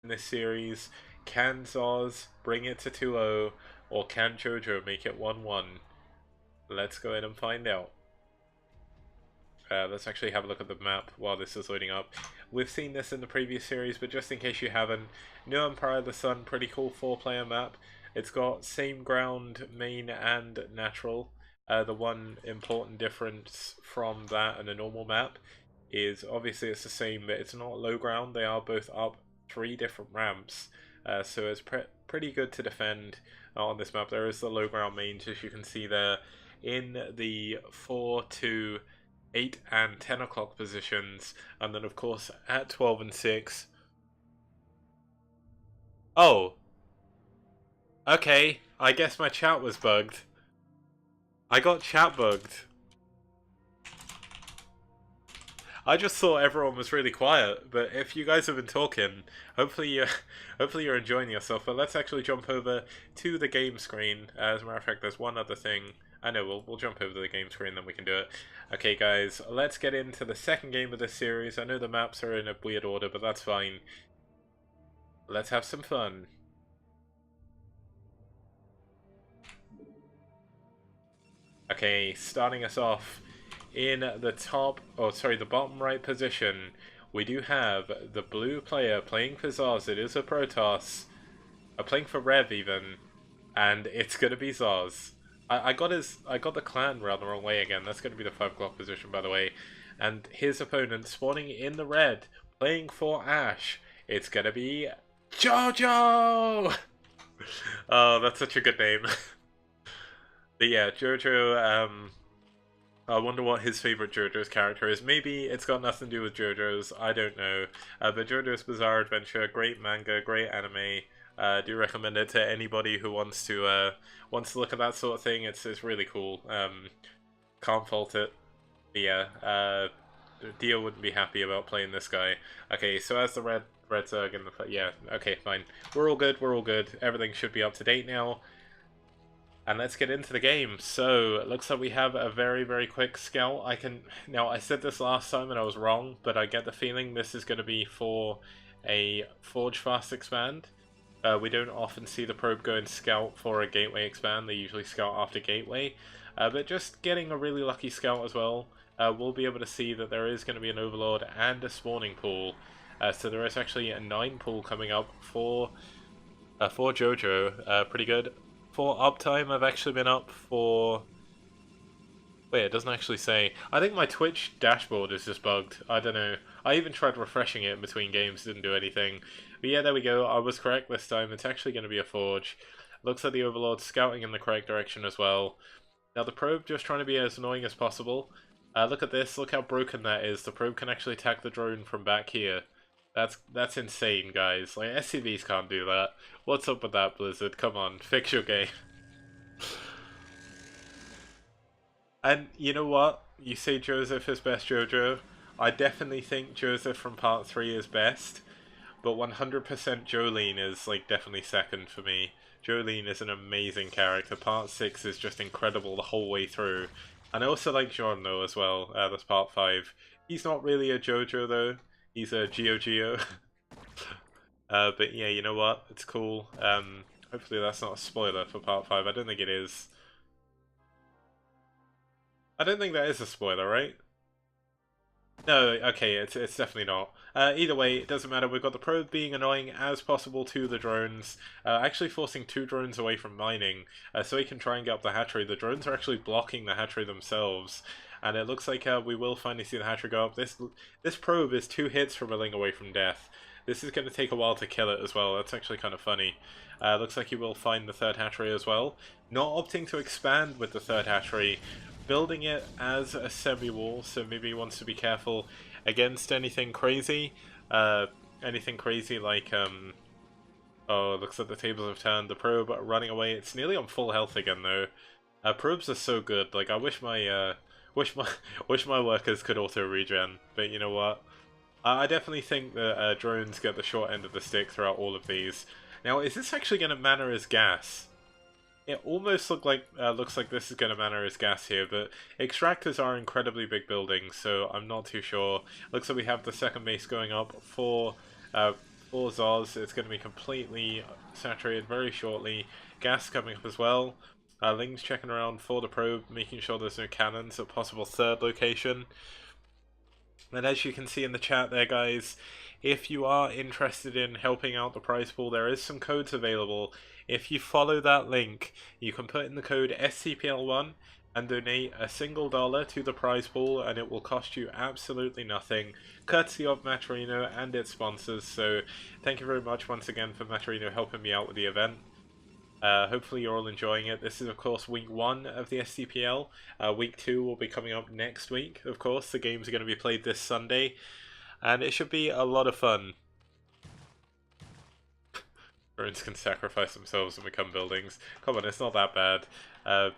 this series? Can XzOz bring it to 2-0, or can JoJo make it 1-1? Let's go ahead and find out. Let's actually have a look at the map while this is loading up. We've seen this in the previous series, but just in case you haven't, New Empire of the Sun, pretty cool 4-player map. It's got same ground, main and natural. The one important difference from that and a normal map is obviously it's the same, but it's not low ground. They are both up 3 different ramps, so it's pretty good to defend on this map. There is the low ground mains, as you can see there, in the 4, 2, 8 and 10 o'clock positions, and then of course at 12 and 6. Oh, okay, I guess my chat was bugged. I got chat bugged. I just thought everyone was really quiet, but if you guys have been talking, hopefully you're enjoying yourself. But let's actually jump over to the game screen. As a matter of fact, there's one other thing. I know, we'll jump over to the game screen, then we can do it. Okay guys, let's get into the second game of this series. I know the maps are in a weird order, but that's fine. Let's have some fun. Okay, starting us off in the the bottom right position, we do have the blue player playing for XzOz. It is a Protoss, playing for ReV even, and it's gonna be XzOz. I got the clan around the wrong way again. That's gonna be the 5 o'clock position, by the way. And his opponent spawning in the red, playing for aSh. It's gonna be Jojo. Oh, that's such a good name. But yeah, Jojo, I wonder what his favorite JoJo's character is. Maybe it's got nothing to do with JoJo's, I don't know. But JoJo's Bizarre Adventure, great manga, great anime. Do recommend it to anybody who wants to look at that sort of thing. It's really cool. Can't fault it. But yeah, Dio wouldn't be happy about playing this guy. Okay, so as the red Zerg in the yeah, okay, fine. We're all good. We're all good. Everything should be up to date now. And let's get into the game. So, it looks like we have a very, very quick scout. Now, I said this last time and I was wrong, but I get the feeling this is going to be for a Forge Fast expand. We don't often see the probe go and scout for a Gateway expand. They usually scout after Gateway. But just getting a really lucky scout as well, we'll be able to see that there is going to be an Overlord and a spawning pool. So there is actually a 9 pool coming up for Jojo. Pretty good. For uptime, I've actually been up for... Wait, it doesn't actually say. I think my Twitch dashboard is just bugged. I don't know. I even tried refreshing it in between games, didn't do anything. But yeah, there we go. I was correct this time. It's actually going to be a Forge. Looks like the Overlord's scouting in the correct direction as well. Now the probe just trying to be as annoying as possible. Look at this. Look how broken that is. The probe can actually attack the drone from back here. That's insane, guys. Like, SCVs can't do that. What's up with that, Blizzard? Come on, fix your game. And you know what? You say Joseph is best JoJo. I definitely think Joseph from Part 3 is best, but 100% Jolene is like definitely second for me. Jolene is an amazing character. Part 6 is just incredible the whole way through. And I also like Giorno as well. That's Part 5. He's not really a JoJo though. He's a Geo. But yeah, you know what? It's cool. Hopefully that's not a spoiler for Part 5. I don't think it is. I don't think that is a spoiler, right? No, okay, it's definitely not. Either way, it doesn't matter. We've got the probe being annoying as possible to the drones. Actually forcing 2 drones away from mining, so he can try and get up the hatchery. The drones are actually blocking the hatchery themselves. And it looks like we will finally see the hatchery go up. This probe is 2 hits from milling away from death. This is going to take a while to kill it as well. That's actually kind of funny. Looks like he will find the 3rd hatchery as well. Not opting to expand with the 3rd hatchery. Building it as a semi-wall, so maybe he wants to be careful against anything crazy. Anything crazy like, oh, it looks like the tables have turned. The probe running away. It's nearly on full health again, though. Probes are so good. Like, I wish my... wish my workers could auto regen, but you know what? I definitely think that drones get the short end of the stick throughout all of these. Now, is this actually going to mana as gas? It almost looks like this is going to mana as gas here, but extractors are incredibly big buildings, so I'm not too sure. Looks like we have the 2nd base going up for for XzOz. It's going to be completely saturated very shortly. Gas coming up as well. Ling's checking around for the probe, making sure there's no cannons, a possible third location. And as you can see in the chat there, guys, if you are interested in helping out the prize pool, there is some codes available. If you follow that link, you can put in the code STPL1 and donate $1 to the prize pool, and it will cost you absolutely nothing, courtesy of Maturino and its sponsors. So thank you very much once again for Maturino helping me out with the event. Hopefully you're all enjoying it. This is of course week 1 of the STPL. Week 2 will be coming up next week, of course. The games are going to be played this Sunday, and it should be a lot of fun. Drones can sacrifice themselves and become buildings. Come on, it's not that bad.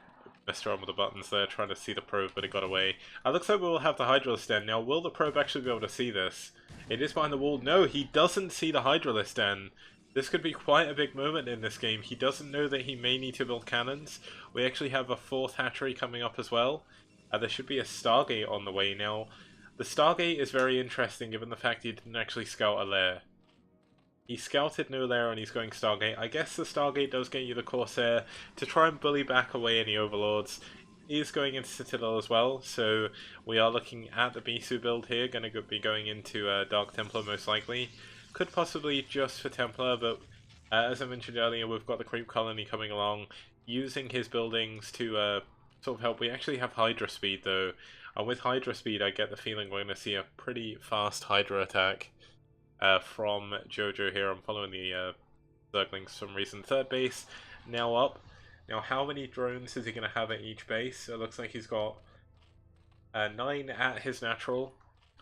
Messed around with the buttons there, trying to see the probe, but it got away. Looks like we will have the Hydralisk Den. Now, will the probe actually be able to see this? It is behind the wall. No, he doesn't see the Hydralisk Den. This could be quite a big moment in this game. He doesn't know that he may need to build cannons. We actually have a 4th hatchery coming up as well. There should be a Stargate on the way now. The Stargate is very interesting given the fact he didn't actually scout a lair. He scouted no lair and he's going Stargate. I guess the Stargate does get you the Corsair to try and bully back away any Overlords. He is going into Citadel as well, so we are looking at the Bisu build here. Going to be going into Dark Templar most likely. Could possibly just for Templar, but as I mentioned earlier, we've got the Creep Colony coming along, using his buildings to sort of help. We actually have Hydra Speed though, and with Hydra Speed I get the feeling we're going to see a pretty fast Hydra attack from Jojo here. I'm following the Zerglings for some reason. 3rd base now up. Now how many drones is he going to have at each base? It looks like he's got 9 at his natural.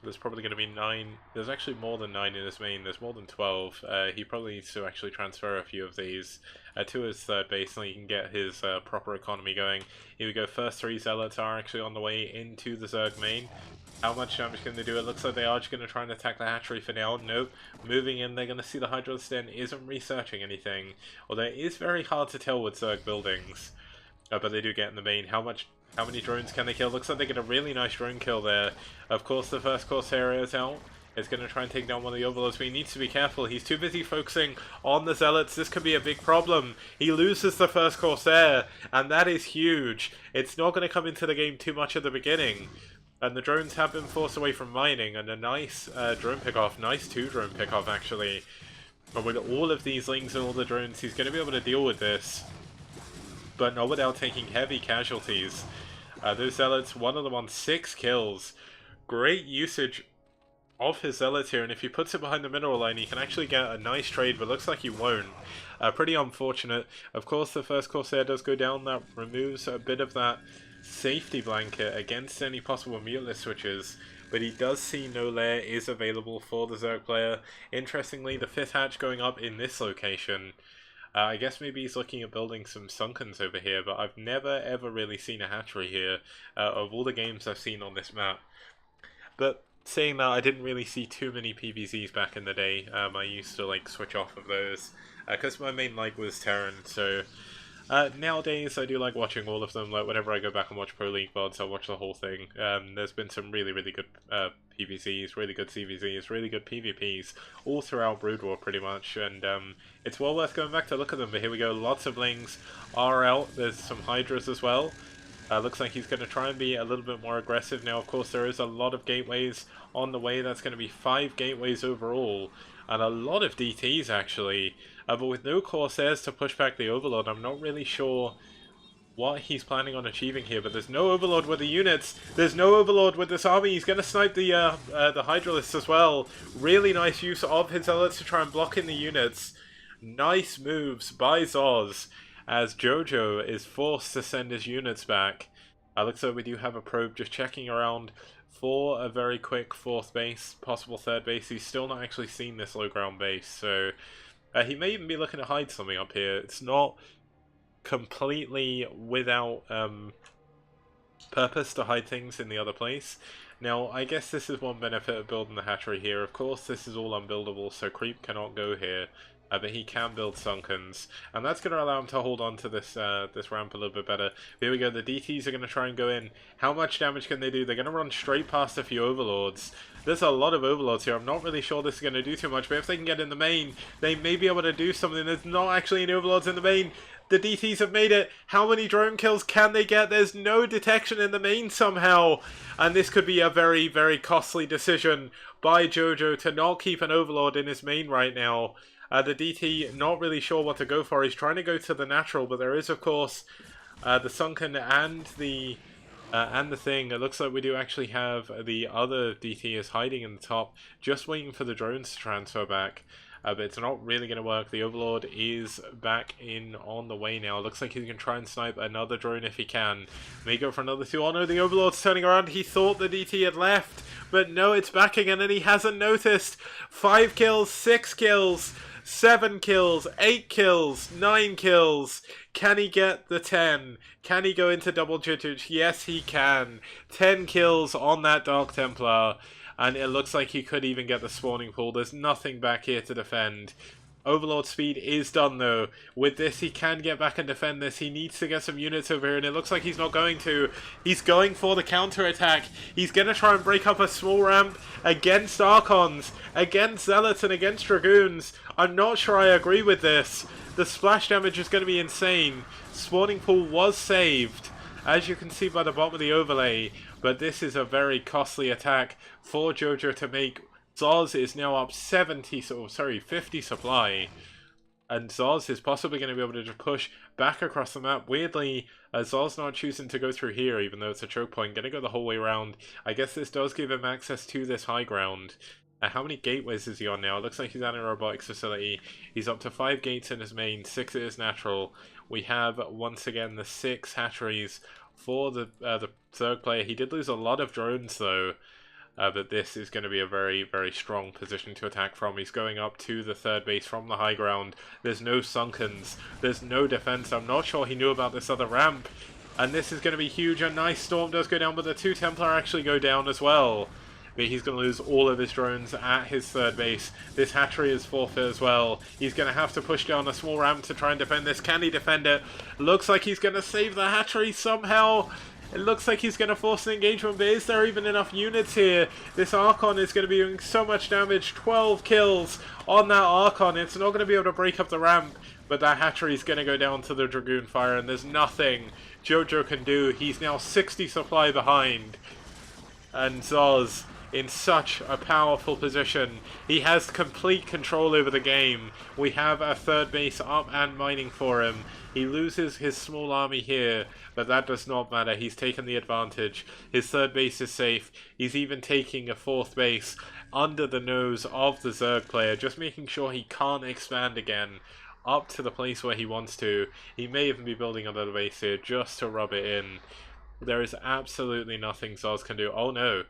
There's probably going to be 9. There's actually more than 9 in his main. There's more than 12. He probably needs to actually transfer a few of these to his 3rd base so he can get his proper economy going. Here we go. First 3 Zealots are actually on the way into the Zerg main. How much damage can they do? It looks like they are just going to try and attack the hatchery for now. Nope. Moving in, they're going to see the Hydralisk Den isn't researching anything. Although it is very hard to tell with Zerg buildings. But they do get in the main. How many drones can they kill? Looks like they get a really nice drone kill there. Of course, the first Corsair is out. It's going to try and take down one of the Overlords, but he needs to be careful. He's too busy focusing on the Zealots. This could be a big problem. He loses the first Corsair, and that is huge. It's not going to come into the game too much at the beginning. And the drones have been forced away from mining, and a nice drone pick-off. Nice 2 drone pick-off, actually. But with all of these Lings and all the drones, he's going to be able to deal with this. But not without taking heavy casualties. Those Zealots, one of them on 6 kills. Great usage of his Zealots here, and if he puts it behind the mineral line, he can actually get a nice trade, but looks like he won't. Pretty unfortunate. Of course, the first Corsair does go down. That removes a bit of that safety blanket against any possible muteless switches, but he does see no lair is available for the Zerg player. Interestingly, the 5th hatch going up in this location. I guess maybe he's looking at building some Sunkens over here, but I've never ever really seen a hatchery here of all the games I've seen on this map. But saying that, I didn't really see too many PVZs back in the day. I used to like switch off of those because my main like was Terran, so nowadays I do like watching all of them. Like whenever I go back and watch Pro League VODs, I'll watch the whole thing. There's been some really good PVZs, really good CVZs, really good PvPs all throughout Brood War pretty much, and it's well worth going back to look at them. But here we go, lots of Lings are out. There's some Hydras as well. Looks like he's going to try and be a little bit more aggressive now. Of course, there is a lot of gateways on the way. That's going to be 5 gateways overall, and a lot of DTs actually. But with no Corsairs to push back the Overlord, I'm not really sure what he's planning on achieving here. But there's no Overlord with the units. There's no Overlord with this army. He's going to snipe the Hydralisks as well. Really nice use of his Zealots to try and block in the units. Nice moves by XzOz, as Jojo is forced to send his units back. Looks like we do have a probe just checking around for a very quick 4th base, possible 3rd base. He's still not actually seen this low ground base, so he may even be looking to hide something up here. It's not completely without purpose to hide things in the other place. Now, I guess this is one benefit of building the hatchery here. Of course, this is all unbuildable, so creep cannot go here. But he can build Sunkens, and that's going to allow him to hold on to this this ramp a little bit better. Here we go, the DTs are going to try and go in. How much damage can they do? They're going to run straight past a few Overlords. There's a lot of Overlords here. I'm not really sure this is going to do too much, but if they can get in the main, they may be able to do something. There's not actually any Overlords in the main. The DTs have made it. How many drone kills can they get? There's no detection in the main somehow. And this could be a very, very costly decision by Jojo to not keep an Overlord in his main right now. The DT not really sure what to go for. He's trying to go to the natural, but there is, of course, the Sunken and the thing. It looks like we do actually have the other DT is hiding in the top, just waiting for the drones to transfer back. But it's not really going to work. The Overlord is back in on the way now. Looks like he's going to try and snipe another drone if he can. May go for another 2. Oh no, the Overlord's turning around. He thought the DT had left, but no, it's back again and he hasn't noticed. 5 kills, 6 kills, 7 kills, 8 kills, 9 kills. Can he get the 10? Can he go into double digits? Yes, he can. 10 kills on that Dark Templar. And it looks like he could even get the spawning pool. There's nothing back here to defend. Overlord speed is done though. With this, he can get back and defend this. He needs to get some units over here, and it looks like he's not going to. He's going for the counter-attack. He's going to try and break up a small ramp against Archons, against Zealots, and against Dragoons. I'm not sure I agree with this. The splash damage is going to be insane. Spawning pool was saved, as you can see by the bottom of the overlay. But this is a very costly attack for Jojo to make. XzOz is now up 50 supply. And XzOz is possibly going to be able to just push back across the map. Weirdly, XzOz not choosing to go through here, even though it's a choke point. Going to go the whole way around. I guess this does give him access to this high ground. How many gateways is he on now? It looks like he's at a robotics facility. He's up to 5 gates in his main, 6 at his natural. We have, once again, the 6 hatcheries for the third player. He did lose a lot of drones though, but this is going to be a very, very strong position to attack from. He's going up to the third base from the high ground. There's no Sunkens, there's no defense. I'm not sure he knew about this other ramp, and this is going to be huge. A nice storm does go down, but the 2 Templar actually go down as well. But he's going to lose all of his drones at his third base. This hatchery is forfeit as well. He's going to have to push down a small ramp to try and defend this. Can he defend it? Looks like he's going to save the hatchery somehow. It looks like he's going to force an engagement, but is there even enough units here? This Archon is going to be doing so much damage. 12 kills on that Archon. It's not going to be able to break up the ramp, but that hatchery is going to go down to the Dragoon fire, and there's nothing Jojo can do. He's now 60 supply behind. And XzOz in such a powerful position. He has complete control over the game. We have a third base up and mining for him. He loses his small army here, but that does not matter. He's taken the advantage. His third base is safe. He's even taking a 4th base under the nose of the Zerg player, just making sure he can't expand again up to the place where he wants to. He may even be building another base here just to rub it in. There is absolutely nothing XzOz can do. Oh no.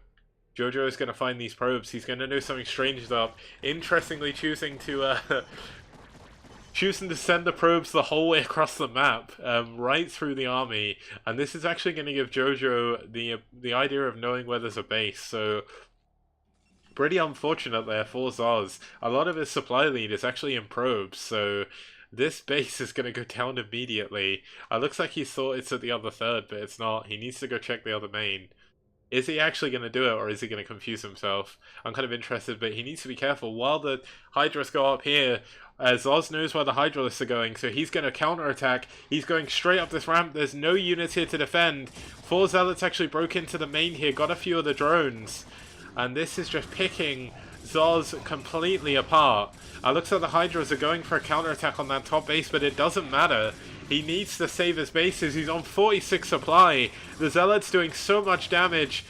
Jojo is going to find these probes. He's going to do something strange up. Interestingly, choosing to send the probes the whole way across the map, right through the army. And this is actually going to give Jojo the idea of knowing where there's a base. So pretty unfortunate there for XzOz. A lot of his supply lead is actually in probes. So this base is going to go down immediately. It looks like he thought it's at the other third, but it's not. He needs to go check the other main. Is he actually going to do it, or is he going to confuse himself? I'm kind of interested, but he needs to be careful. While the Hydras go up here, XzOz knows where the Hydralisks are going, so he's going to counterattack. He's going straight up this ramp. There's no units here to defend. 4 Zealots actually broke into the main here, got a few of the drones. And this is just picking XzOz completely apart. Looks like the Hydras are going for a counterattack on that top base, but it doesn't matter. He needs to save his bases. He's on 46 supply. The Zealot's doing so much damage.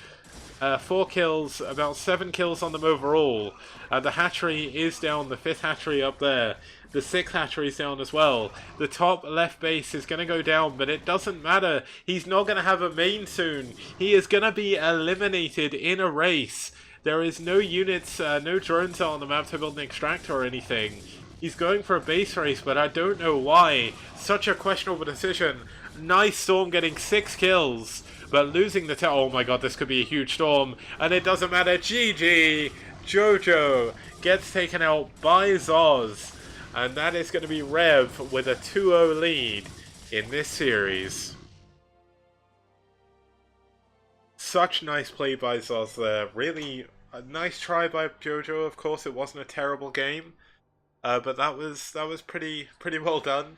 4 kills, about 7 kills on them overall. The hatchery is down, the 5th hatchery up there. The 6th hatchery is down as well. The top left base is going to go down, but it doesn't matter. He's not going to have a main soon. He is going to be eliminated in a race. There is no units, no drones out on the map to build an extractor or anything. He's going for a base race, but I don't know why. Such a questionable decision. Nice Storm getting 6 kills, but losing the oh my god, this could be a huge storm, and it doesn't matter. GG! Jojo gets taken out by XzOz. And that is going to be ReV with a 2-0 lead in this series. Such nice play by XzOz there. Really a nice try by Jojo. Of course, it wasn't a terrible game, but that was pretty well done.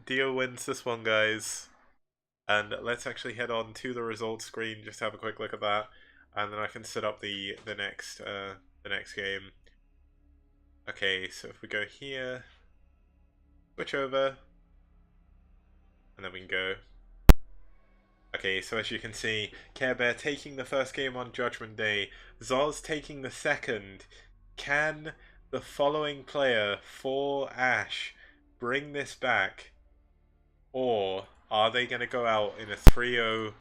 Dio wins this one, guys. And let's actually head on to the results screen. Just have a quick look at that, and then I can set up the next game. Okay, so if we go here, switch over, and then we can go. Okay, so as you can see, Care Bear taking the first game on Judgment Day, XzOz taking the second. Can the following player for aSh bring this back? Or are they going to go out in a 3-0